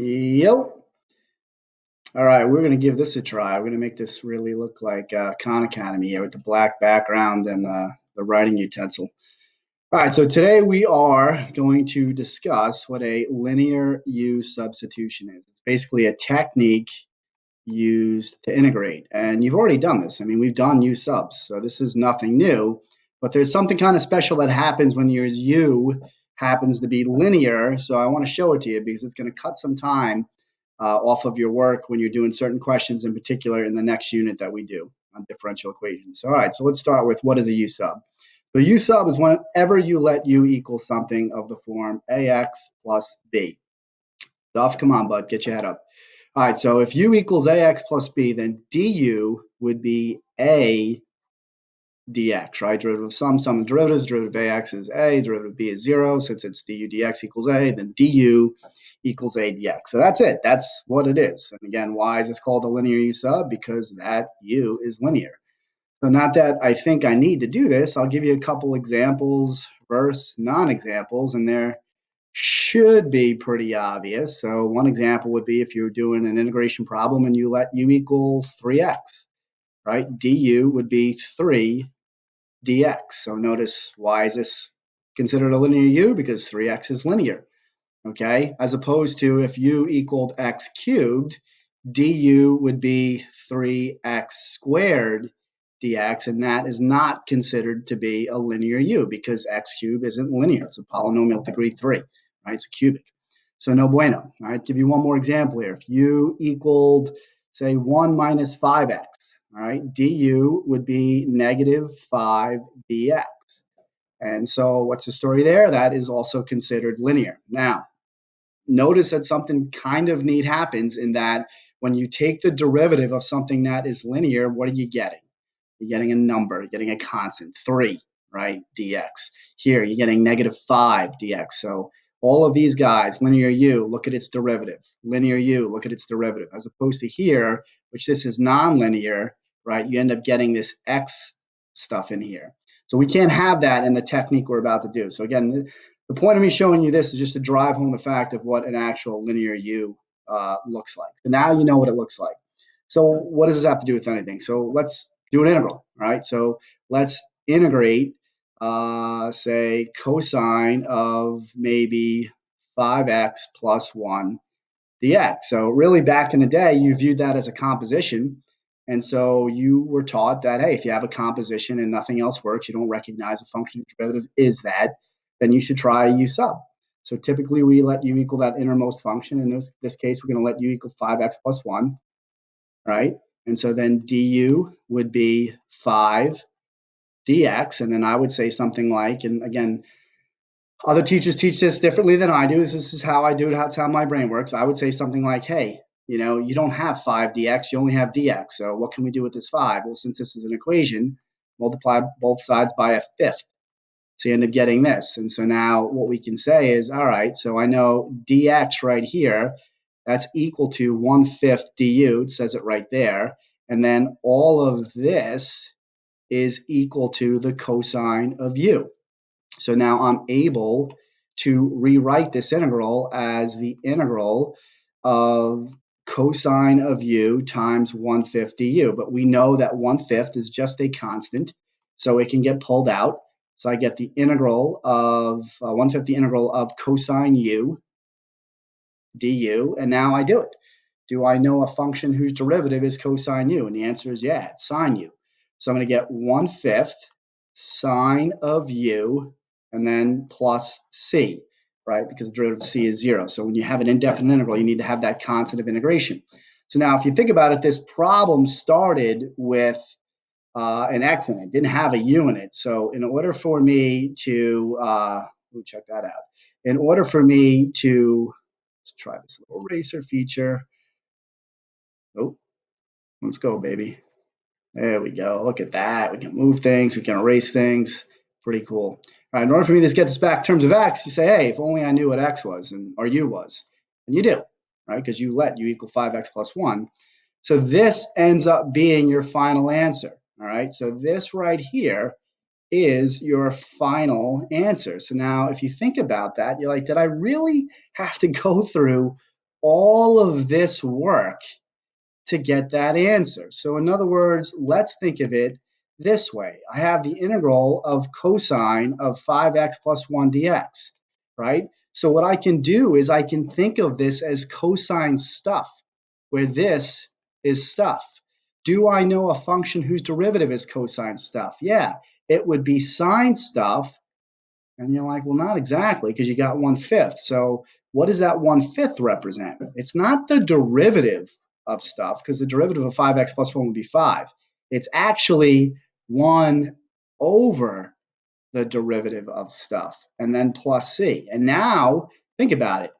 Yo. All right, we're going to give this a try. We're going to make this really look like Khan Academy here with the black background and the writing utensil. All right, so today we are going to discuss what a linear U substitution is. It's basically a technique used to integrate. And you've already done this. I mean, we've done U subs, so this is nothing new. But there's something kind of special that happens when your U happens to be linear. So I want to show it to you because it's going to cut some time off of your work when you're doing certain questions, in particular in the next unit that we do on differential equations. All right, so let's start with what is a U sub. So U sub is whenever you let U equal something of the form AX plus B. Duff, come on, bud, get your head up. All right, so if U equals AX plus B, then DU would be A dx, right? Derivative of sum of derivatives, derivative of AX is A, derivative of B is 0. Since it's du dx equals A, then du equals A dx. So that's it. That's what it is. And again, why is this called a linear U sub? Because that U is linear. So not that I think I need to do this. I'll give you a couple examples versus non-examples, and they're should be pretty obvious. So one example would be if you're doing an integration problem and you let U equal 3x, right? du would be 3 dx. So notice, why is this considered a linear U? Because 3x is linear, okay? As opposed to if U equaled x cubed, du would be 3x squared dx, and that is not considered to be a linear U because x cubed isn't linear. It's a polynomial degree 3, right? It's a cubic. So no bueno. All right, give you one more example here. If U equaled, say, 1 minus 5x, all right, du would be negative 5 dx. And so what's the story there? That is also considered linear. Now, notice that something kind of neat happens in that when you take the derivative of something that is linear, what are you getting? You're getting a number, you're getting a constant, 3, right, dx. Here, you're getting negative 5 dx. So all of these guys, linear U, look at its derivative. Linear U, look at its derivative. As opposed to here, which this is nonlinear, right, you end up getting this x stuff in here. So we can't have that in the technique we're about to do. So again, the point of me showing you this is just to drive home the fact of what an actual linear U looks like. So now you know what it looks like. So what does this have to do with anything? So let's do an integral, all right? So let's integrate, say, cosine of maybe 5x plus 1 dx. So really back in the day, you viewed that as a composition. And so you were taught that, hey, if you have a composition and nothing else works, you don't recognize a function derivative is that, then you should try U sub. So typically we let U equal that innermost function. In this case, we're going to let U equal 5x plus 1, right? And so then du would be 5 dx. And then I would say something like, and again, other teachers teach this differently than I do. This is how I do it. That's how my brain works. I would say something like, hey, you don't have 5 dx, you only have dx. So what can we do with this 5? Well, since this is an equation, multiply both sides by a fifth. So you end up getting this. And so now what we can say is, all right, so I know dx right here, that's equal to 1/5 du. It says it right there. And then all of this is equal to the cosine of u. So now I'm able to rewrite this integral as the integral of cosine of u times 1/5 du. But we know that 1/5 is just a constant, so it can get pulled out. So I get the integral of 1/5 the integral of cosine u du, and now I do it. Do I know a function whose derivative is cosine u? And the answer is yeah, it's sine u. So I'm going to get 1/5 sine of u and then plus c, right? Because the derivative of c is 0. So when you have an indefinite integral, you need to have that constant of integration. So now if you think about it, this problem started with an x in it. It didn't have a u in it. So in order for me to, check that out. In order for me to, let's try this little eraser feature. Oh, let's go, baby. There we go. Look at that. We can move things. We can erase things. Pretty cool. All right, in order for me to get this back in terms of x, you say, hey, if only I knew what x was or u was. And you do, right? Because you let u equal 5x plus 1. So this ends up being your final answer. All right, so this right here is your final answer. So now if you think about that, you're like, did I really have to go through all of this work to get that answer. So in other words, let's think of it this way. I have the integral of cosine of 5x plus 1 dx, right? So what I can do is I can think of this as cosine stuff, where this is stuff. Do I know a function whose derivative is cosine stuff? Yeah, it would be sine stuff. And you're like, well, not exactly, because you got 1/5. So what does that 1/5 represent? It's not the derivative of stuff, because the derivative of 5x plus 1 would be 5. It's actually 1 over the derivative of stuff, and then plus c. And now, think about it.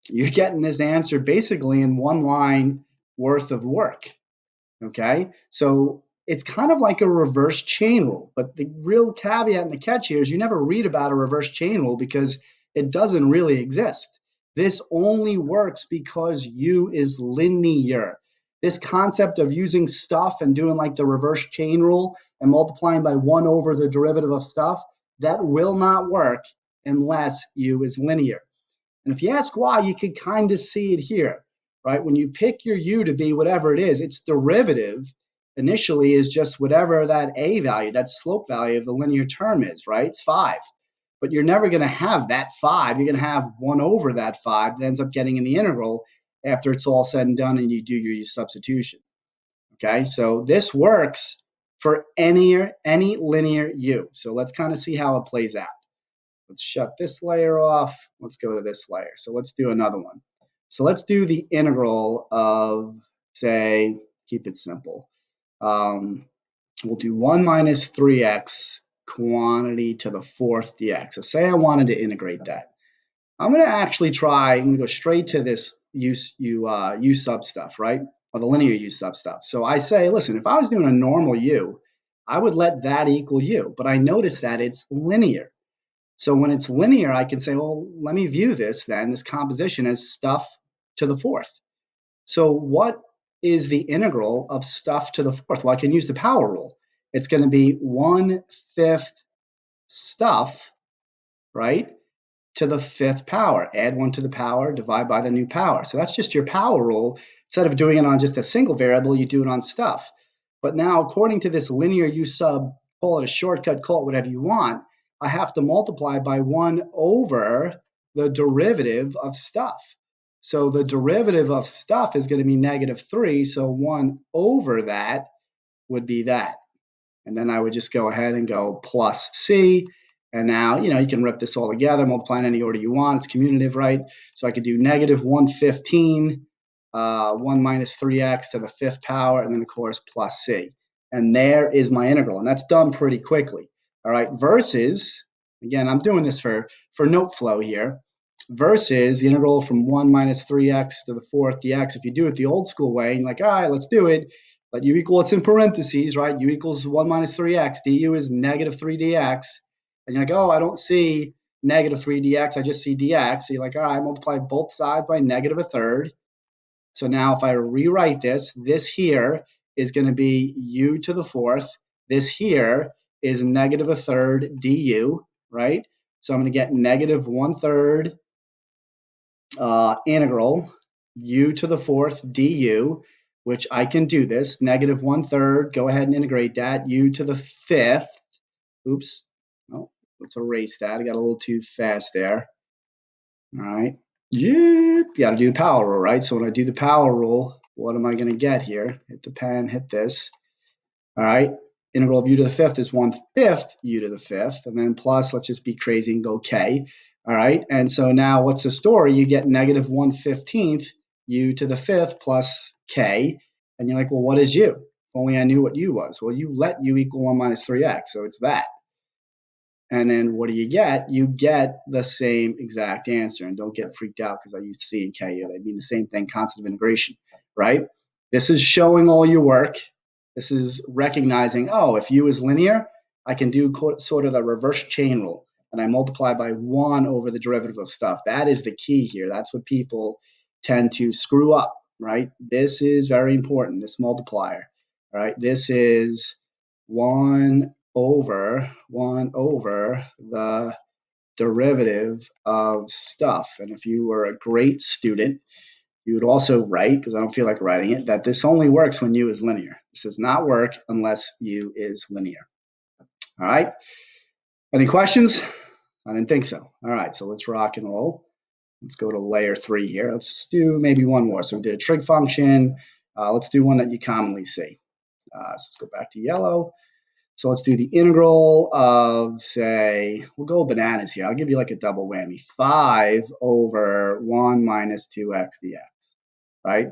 You're getting this answer basically in one line worth of work. Okay, so it's kind of like a reverse chain rule, but the real caveat and the catch here is you never read about a reverse chain rule because it doesn't really exist. This only works because u is linear. This concept of using stuff and doing like the reverse chain rule and multiplying by 1 over the derivative of stuff, that will not work unless u is linear. And if you ask why, you can kind of see it here, right? When you pick your u to be whatever it is, its derivative initially is just whatever that a value, that slope value of the linear term is, right? It's 5. But you're never going to have that 5. You're going to have 1 over that 5 that ends up getting in the integral after it's all said and done and you do your u substitution. Okay, so this works for any linear u. So let's kind of see how it plays out. Let's shut this layer off. Let's go to this layer. So let's do another one. So let's do the integral of, say, keep it simple. We'll do 1 minus 3x quantity to the 4th dx. So say I wanted to integrate that. I'm going to actually try, I'm going to go straight to this u sub stuff, right? Or the linear u sub stuff. So I say, listen, if I was doing a normal u, I would let that equal u. But I notice that it's linear. So when it's linear, I can say, well, let me view this then, this composition as stuff to the 4th. So what is the integral of stuff to the 4th? Well, I can use the power rule. It's going to be 1/5 stuff, right, to the 5th power. Add 1 to the power, divide by the new power. So that's just your power rule. Instead of doing it on just a single variable, you do it on stuff. But now, according to this linear u sub, call it a shortcut, call it whatever you want, I have to multiply by 1 over the derivative of stuff. So the derivative of stuff is going to be -3, so 1 over that would be that. And then I would just go ahead and go plus c. And now, you can rip this all together, multiply in any order you want. It's commutative, right? So I could do -115, 1 minus 3x to the 5th power, and then, of course, plus c. And there is my integral. And that's done pretty quickly. All right, versus, again, I'm doing this for note flow here, versus the integral from 1 minus 3x to the 4th dx. If you do it the old school way, and you're like, all right, let's do it. Let u equal, it's in parentheses, right? U equals 1 minus 3x. du is -3 dx. And you're like, oh, I don't see -3 dx. I just see dx. So you're like, all right, multiply both sides by -1/3. So now if I rewrite this here is going to be u to the 4th. This here is -1/3 du, right? So I'm going to get -1/3 integral u to the 4th du, which I can do this, -1/3, go ahead and integrate that, u to the 5th, oops, oh, let's erase that, I got a little too fast there, all right, you got to do the power rule, right? So when I do the power rule, what am I going to get here? Hit the pen, hit this, all right, integral of u to the 5th is 1/5 u to the 5th, and then plus, let's just be crazy and go k. All right, and so now what's the story? You get -1/15 u to the 5th plus k, and you're like, well, what is u? If only I knew what u was. Well, you let u equal 1 minus 3x, so it's that. And then what do you get? You get the same exact answer. And don't get freaked out because I used C and K. They mean the same thing, constant of integration, right? This is showing all your work. This is recognizing, oh, if U is linear, I can do sort of the reverse chain rule. And I multiply by 1 over the derivative of stuff. That is the key here. That's what people tend to screw up, right? This is very important, this multiplier, right? This is 1 over the derivative of stuff. And if you were a great student, you would also write, because I don't feel like writing it, that this only works when u is linear. This does not work unless u is linear. All right. Any questions? I didn't think so. All right, so let's rock and roll. Let's go to layer 3 here. Let's do maybe one more. So we did a trig function. Let's do one that you commonly see. So let's go back to yellow. So let's do the integral of, say, we'll go bananas here. I'll give you like a double whammy. 5 over 1 minus 2x dx, right?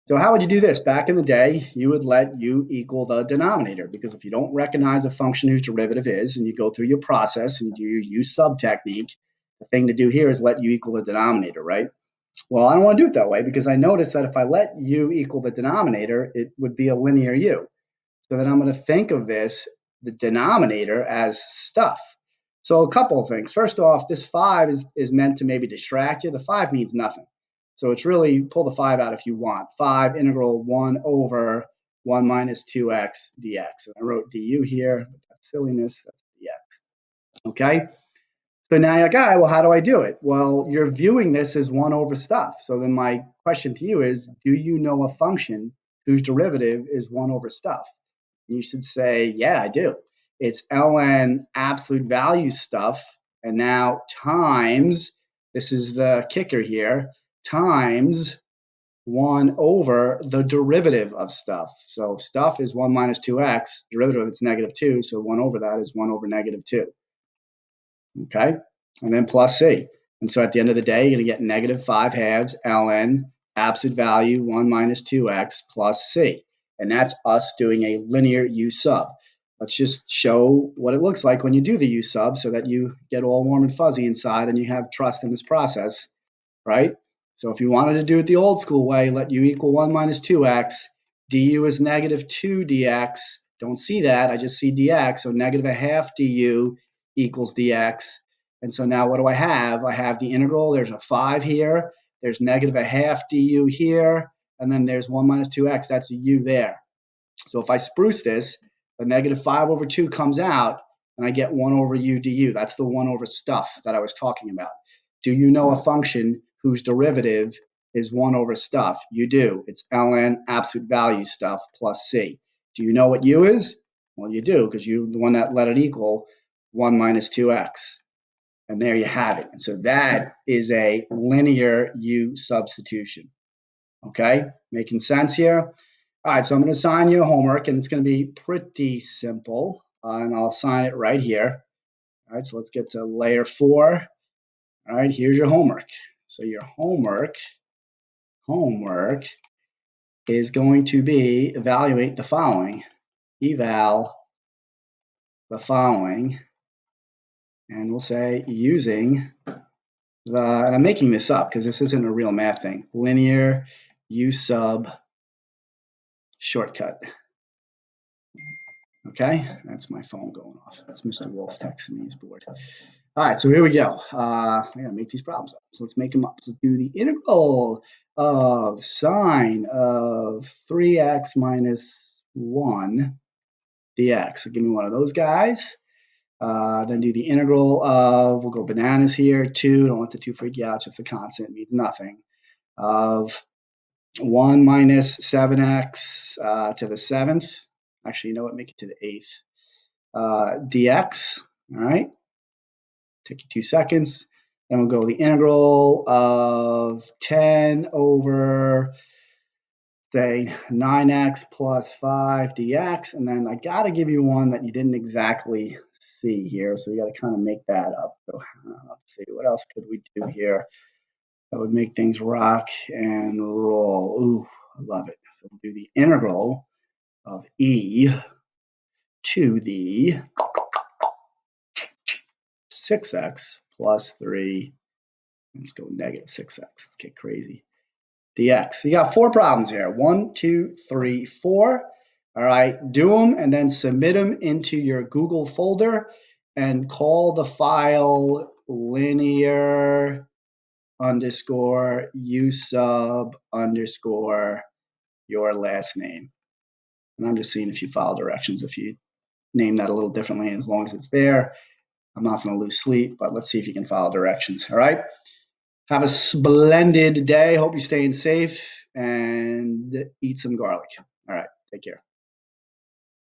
So how would you do this? Back in the day, you would let u equal the denominator, because if you don't recognize a function whose derivative is, and you go through your process and you do your u sub technique, the thing to do here is let u equal the denominator, right? Well, I don't want to do it that way, because I noticed that if I let u equal the denominator, it would be a linear u. So then I'm going to think of this, the denominator, as stuff. So a couple of things. First off, this 5 is meant to maybe distract you. The 5 means nothing. So it's really, pull the 5 out if you want. 5 integral 1 over 1 minus 2x dx. And I wrote du here, but that's silliness, that's dx. Okay? So now you're like, all right, well, how do I do it? Well, you're viewing this as 1 over stuff. So then my question to you is, do you know a function whose derivative is 1 over stuff? And you should say, yeah, I do. It's ln absolute value stuff, and now times, this is the kicker here, times 1 over the derivative of stuff. So stuff is 1 minus 2x, derivative of it's negative 2, so 1 over that is 1 over negative 2. Okay, and then plus c. And so at the end of the day, you're going to get negative 5 halves ln absolute value 1 minus 2x plus c. And that's us doing a linear u sub. Let's just show what it looks like when you do the u sub so that you get all warm and fuzzy inside and you have trust in this process, right? So if you wanted to do it the old school way, let u equal 1 minus 2x, du is negative 2 dx. Don't see that, I just see dx, so negative a half du equals dx. And so now what do I have? I have the integral, there's a 5 here, there's negative a half du here, and then there's 1 minus 2x, that's a u there. So if I spruce this, the negative 5 over 2 comes out, and I get 1 over u du. That's the 1 over stuff that I was talking about. Do you know a function whose derivative is 1 over stuff? You do. It's ln absolute value stuff plus c. Do you know what u is? Well, you do, because you're the one that let it equal 1 minus 2x. And there you have it. And so that is a linear u substitution. Okay, making sense here? All right, so I'm going to assign you a homework, and it's going to be pretty simple. And I'll assign it right here. All right, so let's get to layer 4. All right, here's your homework. So your homework is going to be evaluate the following. Eval the following. And we'll say using and I'm making this up because this isn't a real math thing, linear u sub shortcut. Okay, that's my phone going off. That's Mr. Wolf texting me, he's bored. All right, so here we go. I gotta make these problems up. So let's make them up. So do the integral of sine of 3x minus 1 dx. So give me one of those guys. Then do the integral of, we'll go bananas here, 2, don't let the 2 freak you out, just a constant, means nothing, of 1 minus 7x to the 7th. Actually, you know what, make it to the 8th. Dx, all right? Take you 2 seconds. Then we'll go the integral of 10 over, say, 9x plus 5 dx. And then I got to give you one that you didn't exactly see here. So we got to kind of make that up. So let's see, what else could we do here that would make things rock and roll? Ooh, I love it. So we'll do the integral of e to the 6x plus 3. Let's go negative 6x. Let's get crazy. Dx. So you got 4 problems here. 1, 2, 3, 4. All right, do them and then submit them into your Google folder and call the file linear underscore u sub underscore your last name. And I'm just seeing if you follow directions, if you name that a little differently, as long as it's there. I'm not going to lose sleep, but let's see if you can follow directions. All right. Have a splendid day. Hope you're staying safe and eat some garlic. All right. Take care.